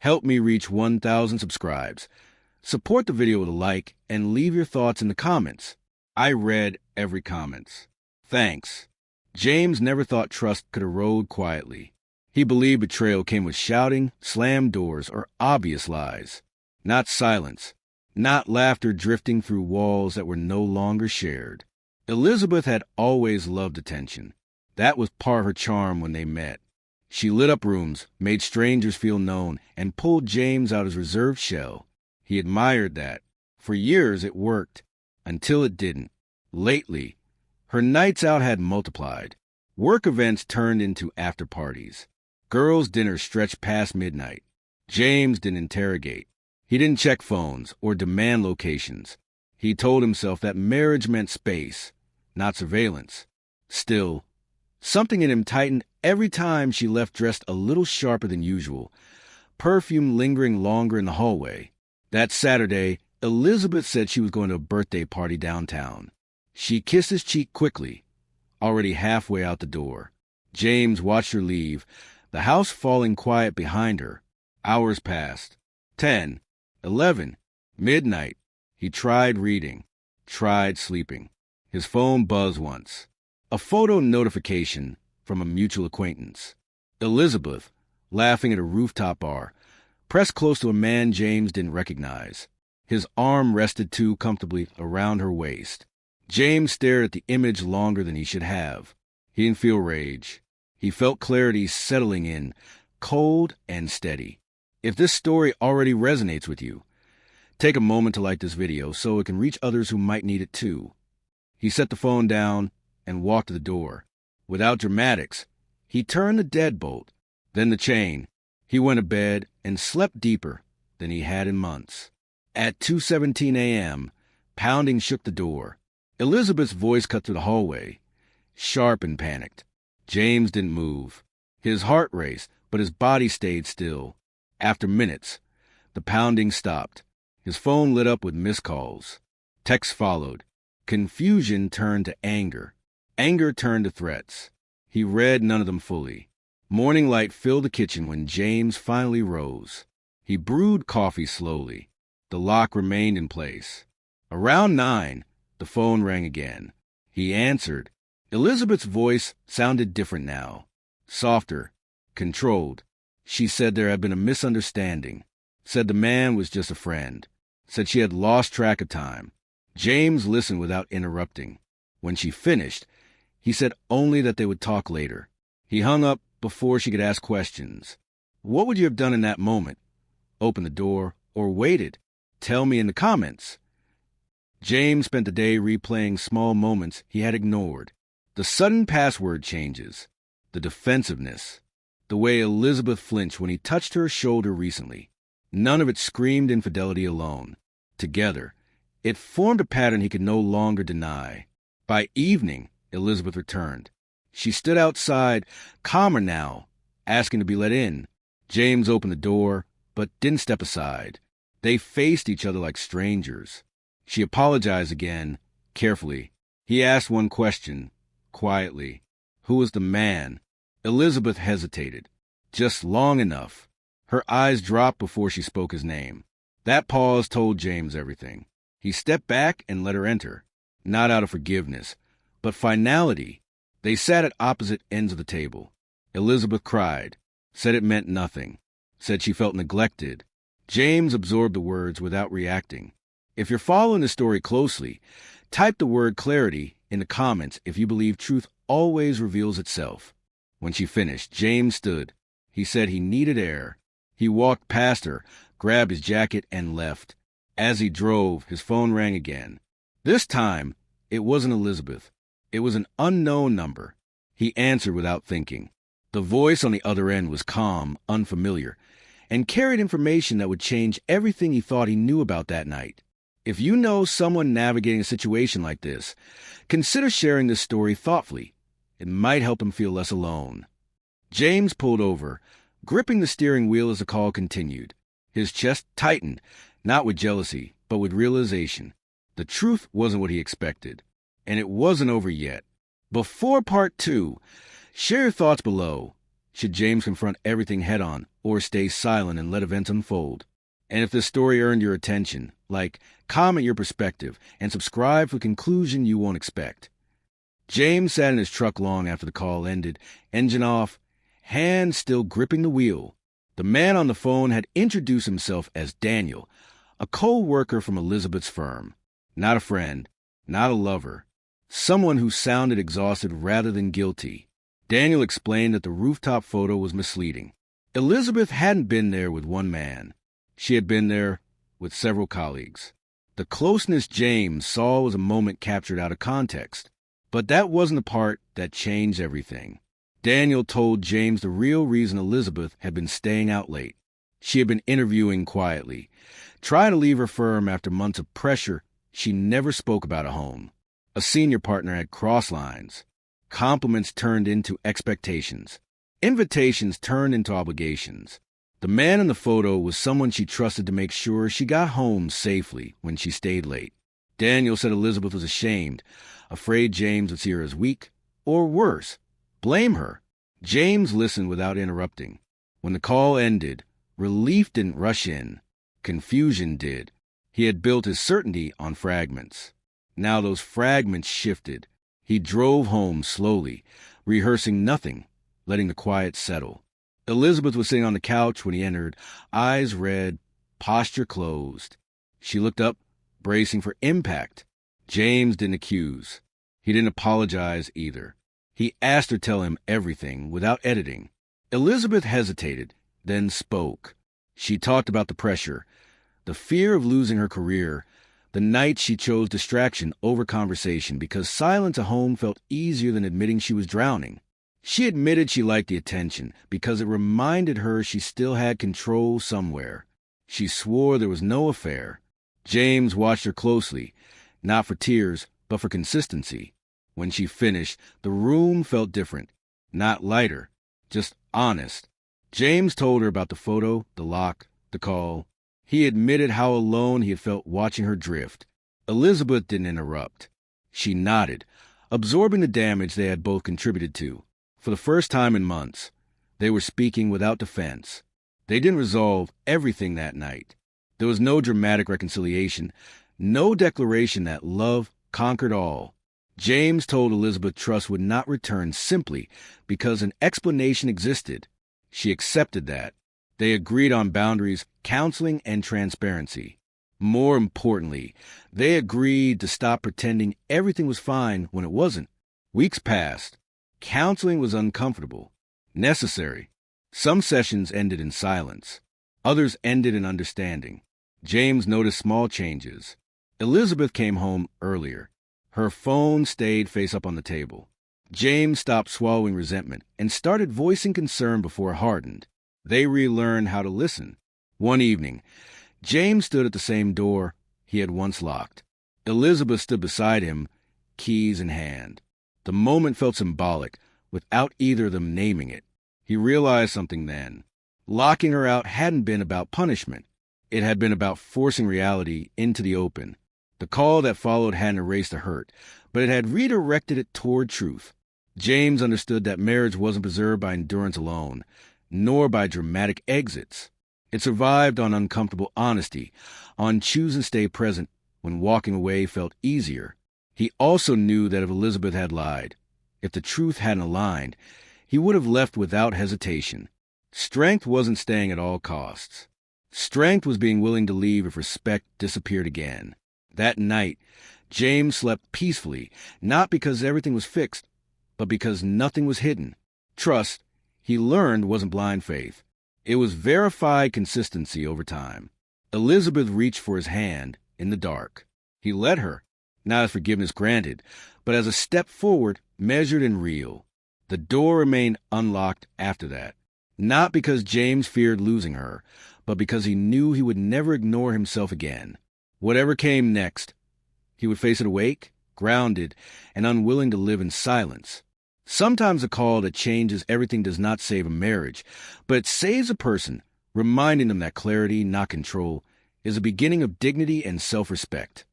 Help me reach 1,000 subscribes. Support the video with a like and leave your thoughts in the comments. I read every comment. Thanks. James never thought trust could erode quietly. He believed betrayal came with shouting, slammed doors, or obvious lies. Not silence. Not laughter drifting through walls that were no longer shared. Elizabeth had always loved attention. That was part of her charm when they met. She lit up rooms, made strangers feel known, and pulled James out his reserved shell. He admired that. For years it worked, until it didn't. Lately, her nights out had multiplied. Work events turned into after parties. Girls' dinners stretched past midnight. James didn't interrogate. He didn't check phones or demand locations. He told himself that marriage meant space, not surveillance. Still, something in him tightened every time she left dressed a little sharper than usual, perfume lingering longer in the hallway. That Saturday, Elizabeth said she was going to a birthday party downtown. She kissed his cheek quickly, already halfway out the door. James watched her leave, the house falling quiet behind her. Hours passed. 10, 11, midnight. He tried reading, tried sleeping. His phone buzzed once. A photo notification from a mutual acquaintance. Elizabeth, laughing at a rooftop bar, pressed close to a man James didn't recognize. His arm rested too comfortably around her waist. James stared at the image longer than he should have. He didn't feel rage. He felt clarity settling in, cold and steady. If this story already resonates with you, take a moment to like this video so it can reach others who might need it too. He set the phone down and walked to the door. Without dramatics, he turned the deadbolt, then the chain. He went to bed and slept deeper than he had in months. At 2:17 a.m., pounding shook the door. Elizabeth's voice cut through the hallway, sharp and panicked. James didn't move. His heart raced, but his body stayed still. After minutes, the pounding stopped. His phone lit up with missed calls. Texts followed. Confusion turned to anger. Anger turned to threats. He read none of them fully. Morning light filled the kitchen when James finally rose. He brewed coffee slowly. The lock remained in place. Around 9, the phone rang again. He answered. Elizabeth's voice sounded different now. Softer, controlled. She said there had been a misunderstanding. Said the man was just a friend. Said she had lost track of time. James listened without interrupting. When she finished, he said only that they would talk later. He hung up before she could ask questions. What would you have done in that moment? Opened the door or waited? Tell me in the comments. James spent the day replaying small moments he had ignored. The sudden password changes. The defensiveness. The way Elizabeth flinched when he touched her shoulder recently. None of it screamed infidelity alone. Together, it formed a pattern he could no longer deny. By evening, Elizabeth returned. She stood outside, calmer now, asking to be let in. James opened the door, but didn't step aside. They faced each other like strangers. She apologized again, carefully. He asked one question, quietly. Who was the man? Elizabeth hesitated. Just long enough. Her eyes dropped before she spoke his name. That pause told James everything. He stepped back and let her enter. Not out of forgiveness, but finality. They sat at opposite ends of the table. Elizabeth cried, said it meant nothing, said she felt neglected. James absorbed the words without reacting. If you're following the story closely, type the word clarity in the comments if you believe truth always reveals itself. When she finished, James stood. He said he needed air. He walked past her, grabbed his jacket, and left. As he drove, his phone rang again. This time, it wasn't Elizabeth. It was an unknown number. He answered without thinking. The voice on the other end was calm, unfamiliar, and carried information that would change everything he thought he knew about that night. If you know someone navigating a situation like this, consider sharing this story thoughtfully. It might help him feel less alone. James pulled over, gripping the steering wheel as the call continued. His chest tightened, not with jealousy, but with realization. The truth wasn't what he expected, and it wasn't over yet. Before part 2, share your thoughts below. Should James confront everything head-on, or stay silent and let events unfold. And if this story earned your attention, like, comment your perspective, and subscribe for a conclusion you won't expect. James sat in his truck long after the call ended, engine off, hands still gripping the wheel. The man on the phone had introduced himself as Daniel, a co-worker from Elizabeth's firm. Not a friend, not a lover, someone who sounded exhausted rather than guilty. Daniel explained that the rooftop photo was misleading. Elizabeth hadn't been there with one man. She had been there with several colleagues. The closeness James saw was a moment captured out of context. But that wasn't the part that changed everything. Daniel told James the real reason Elizabeth had been staying out late. She had been interviewing quietly, trying to leave her firm after months of pressure. She never spoke about a home. A senior partner had crossed lines. Compliments turned into expectations. Invitations turned into obligations. The man in the photo was someone she trusted to make sure she got home safely when she stayed late. Daniel said Elizabeth was ashamed, afraid James would see her as weak, or worse, blame her. James listened without interrupting. When the call ended, relief didn't rush in. Confusion did. He had built his certainty on fragments. Now those fragments shifted. He drove home slowly, rehearsing nothing, letting the quiet settle. Elizabeth was sitting on the couch when he entered, eyes red, posture closed. She looked up, bracing for impact. James didn't accuse. He didn't apologize either. He asked her to tell him everything without editing. Elizabeth hesitated, then spoke. She talked about the pressure, the fear of losing her career, the night she chose distraction over conversation because silence at home felt easier than admitting she was drowning. She admitted she liked the attention because it reminded her she still had control somewhere. She swore there was no affair. James watched her closely, not for tears, but for consistency. When she finished, the room felt different, not lighter, just honest. James told her about the photo, the lock, the call. He admitted how alone he had felt watching her drift. Elizabeth didn't interrupt. She nodded, absorbing the damage they had both contributed to. For the first time in months, they were speaking without defense. They didn't resolve everything that night. There was no dramatic reconciliation, no declaration that love conquered all. James told Elizabeth trust would not return simply because an explanation existed. She accepted that. They agreed on boundaries, counseling, and transparency. More importantly, they agreed to stop pretending everything was fine when it wasn't. Weeks passed. Counseling was uncomfortable, necessary. Some sessions ended in silence. Others ended in understanding. James noticed small changes. Elizabeth came home earlier. Her phone stayed face up on the table. James stopped swallowing resentment and started voicing concern before it hardened. They relearned how to listen. One evening, James stood at the same door he had once locked. Elizabeth stood beside him, keys in hand. The moment felt symbolic, without either of them naming it. He realized something then. Locking her out hadn't been about punishment. It had been about forcing reality into the open. The call that followed hadn't erased the hurt, but it had redirected it toward truth. James understood that marriage wasn't preserved by endurance alone, nor by dramatic exits. It survived on uncomfortable honesty, on choosing to stay present when walking away felt easier. He also knew that if Elizabeth had lied, if the truth hadn't aligned, he would have left without hesitation. Strength wasn't staying at all costs. Strength was being willing to leave if respect disappeared again. That night, James slept peacefully, not because everything was fixed, but because nothing was hidden. Trust, he learned, wasn't blind faith. It was verified consistency over time. Elizabeth reached for his hand in the dark. He let her, not as forgiveness granted, but as a step forward, measured and real. The door remained unlocked after that, not because James feared losing her, but because he knew he would never ignore himself again. Whatever came next, he would face it awake, grounded, and unwilling to live in silence. Sometimes a call that changes everything does not save a marriage, but it saves a person, reminding them that clarity, not control, is the beginning of dignity and self-respect.